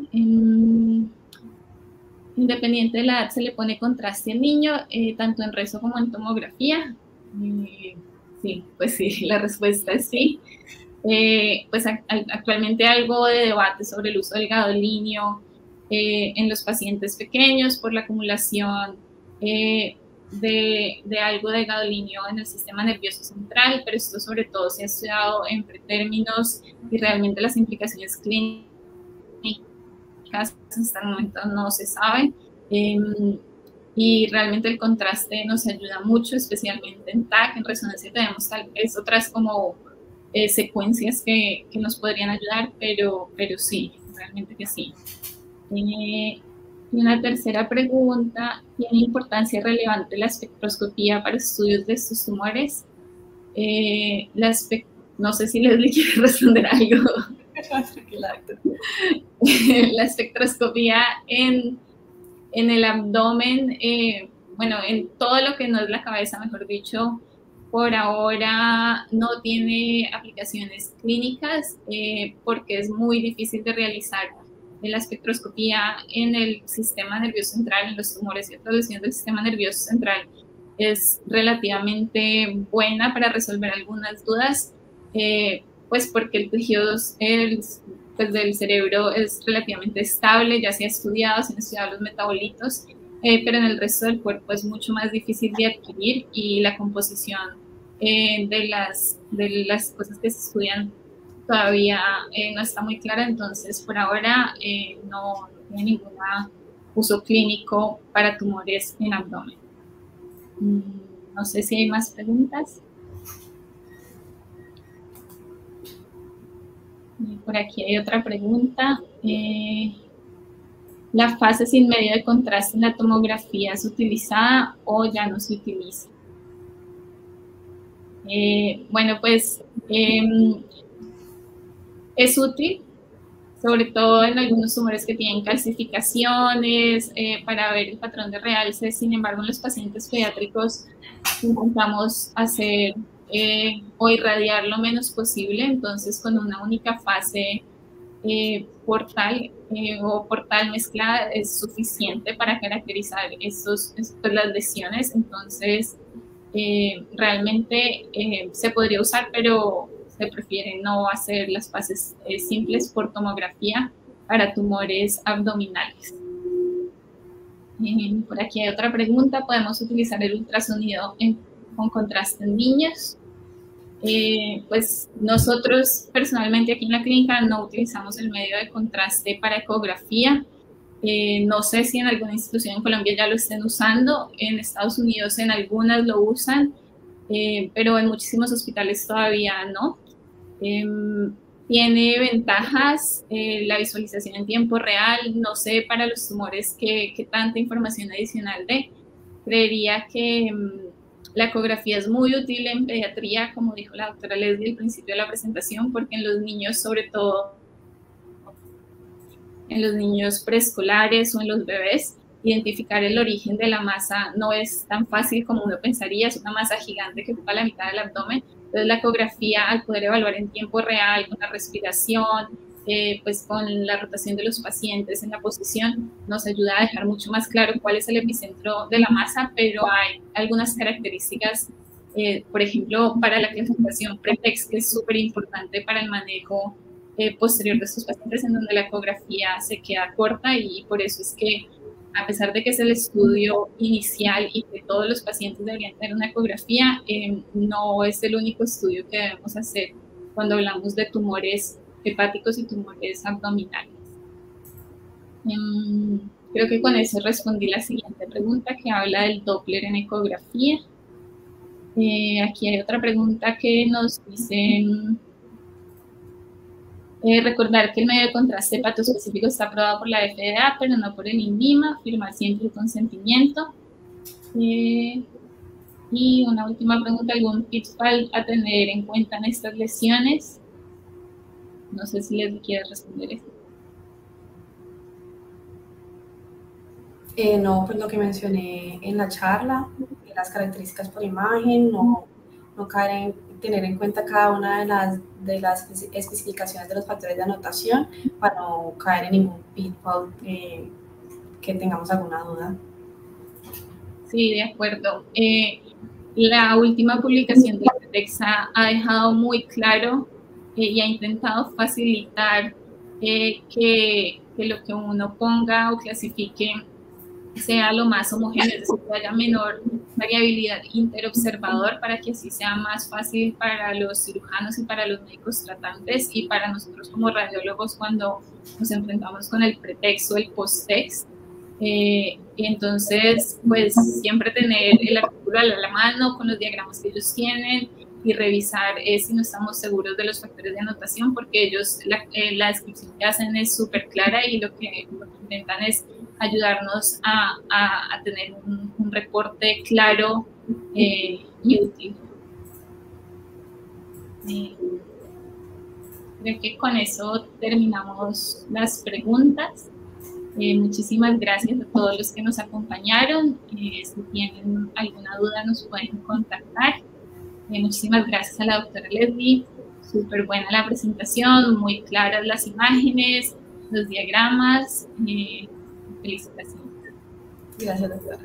independiente de la edad, ¿se le pone contraste al niño, tanto en rezo como en tomografía? Sí, pues sí, la respuesta es sí. Pues actualmente algo de debate sobre el uso del gadolinio en los pacientes pequeños por la acumulación de algo de gadolinio en el sistema nervioso central, pero esto sobre todo se ha estudiado en pretérminos y realmente las implicaciones clínicas hasta el momento no se saben. Y realmente el contraste nos ayuda mucho, especialmente en TAC. En resonancia tenemos tal vez otras como secuencias que nos podrían ayudar, pero sí, realmente que sí. Y una tercera pregunta, ¿tiene importancia relevante la espectroscopía para estudios de estos tumores? No sé si Leslie quiere responder algo. La espectroscopía en el abdomen, bueno, en todo lo que no es la cabeza, mejor dicho, por ahora no tiene aplicaciones clínicas porque es muy difícil de realizar la espectroscopía en el sistema nervioso central, en los tumores y otras lesiones del sistema nervioso central. Es relativamente buena para resolver algunas dudas, pues porque el tejido pues del cerebro es relativamente estable, ya se ha estudiado, se han estudiado los metabolitos, pero en el resto del cuerpo es mucho más difícil de adquirir y la composición de las cosas que se estudian todavía no está muy clara, entonces por ahora no tiene ningún uso clínico para tumores en abdomen. No sé si hay más preguntas. Por aquí hay otra pregunta. ¿La fase sin medio de contraste en la tomografía es utilizada o ya no se utiliza? Bueno, pues es útil, sobre todo en algunos tumores que tienen calcificaciones, para ver el patrón de realce. Sin embargo, en los pacientes pediátricos intentamos hacer o irradiar lo menos posible, entonces con una única fase portal o portal mezclada es suficiente para caracterizar pues, las lesiones. Entonces realmente se podría usar, pero se prefiere no hacer las fases simples por tomografía para tumores abdominales. Por aquí hay otra pregunta. ¿Podemos utilizar el ultrasonido con contraste en niños? Pues nosotros personalmente aquí en la clínica no utilizamos el medio de contraste para ecografía. No sé si en alguna institución en Colombia ya lo estén usando. En Estados Unidos en algunas lo usan, pero en muchísimos hospitales todavía no. Tiene ventajas la visualización en tiempo real. No sé para los tumores qué tanta información adicional de. Creería que la ecografía es muy útil en pediatría, como dijo la doctora Leslie al principio de la presentación, porque en los niños, sobre todo en los niños preescolares o en los bebés, identificar el origen de la masa no es tan fácil como uno pensaría. Es una masa gigante que ocupa la mitad del abdomen. Entonces la ecografía, al poder evaluar en tiempo real con la respiración, pues con la rotación de los pacientes en la posición, nos ayuda a dejar mucho más claro cuál es el epicentro de la masa, pero hay algunas características, por ejemplo, para la clasificación PRETEX, que es súper importante para el manejo posterior de estos pacientes, en donde la ecografía se queda corta, y por eso es que, a pesar de que es el estudio inicial y que todos los pacientes deberían tener una ecografía, no es el único estudio que debemos hacer cuando hablamos de tumores hepáticos y tumores abdominales. Creo que con eso respondí la siguiente pregunta, que habla del Doppler en ecografía. Aquí hay otra pregunta que nos dice: recordar que el medio de contraste hepatoespecífico está aprobado por la FDA, pero no por el INVIMA, firmar siempre el consentimiento. Y una última pregunta: ¿algún pitfall a tener en cuenta en estas lesiones? No sé si les quiere responder esto. No, pues lo que mencioné en la charla, las características por imagen, no caer en tener en cuenta cada una de las especificaciones de los factores de anotación para no caer en ningún pitfall que tengamos alguna duda. Sí, de acuerdo. La última publicación de PRETEXA ha dejado muy claro y ha intentado facilitar que lo que uno ponga o clasifique sea lo más homogéneo, es decir, que haya menor variabilidad interobservador, para que así sea más fácil para los cirujanos y para los médicos tratantes, y para nosotros como radiólogos cuando nos enfrentamos con el pretexto, el post-text. Entonces, pues siempre tener el artículo a la mano con los diagramas que ellos tienen y revisar si no estamos seguros de los factores de anotación, porque ellos, la descripción que hacen es súper clara, y lo que intentan es ayudarnos a tener un reporte claro y útil. Creo que con eso terminamos las preguntas. Muchísimas gracias a todos los que nos acompañaron. Si tienen alguna duda nos pueden contactar. Muchísimas gracias a la doctora Leslie, súper buena la presentación, muy claras las imágenes, los diagramas, felicitaciones. Gracias, doctora.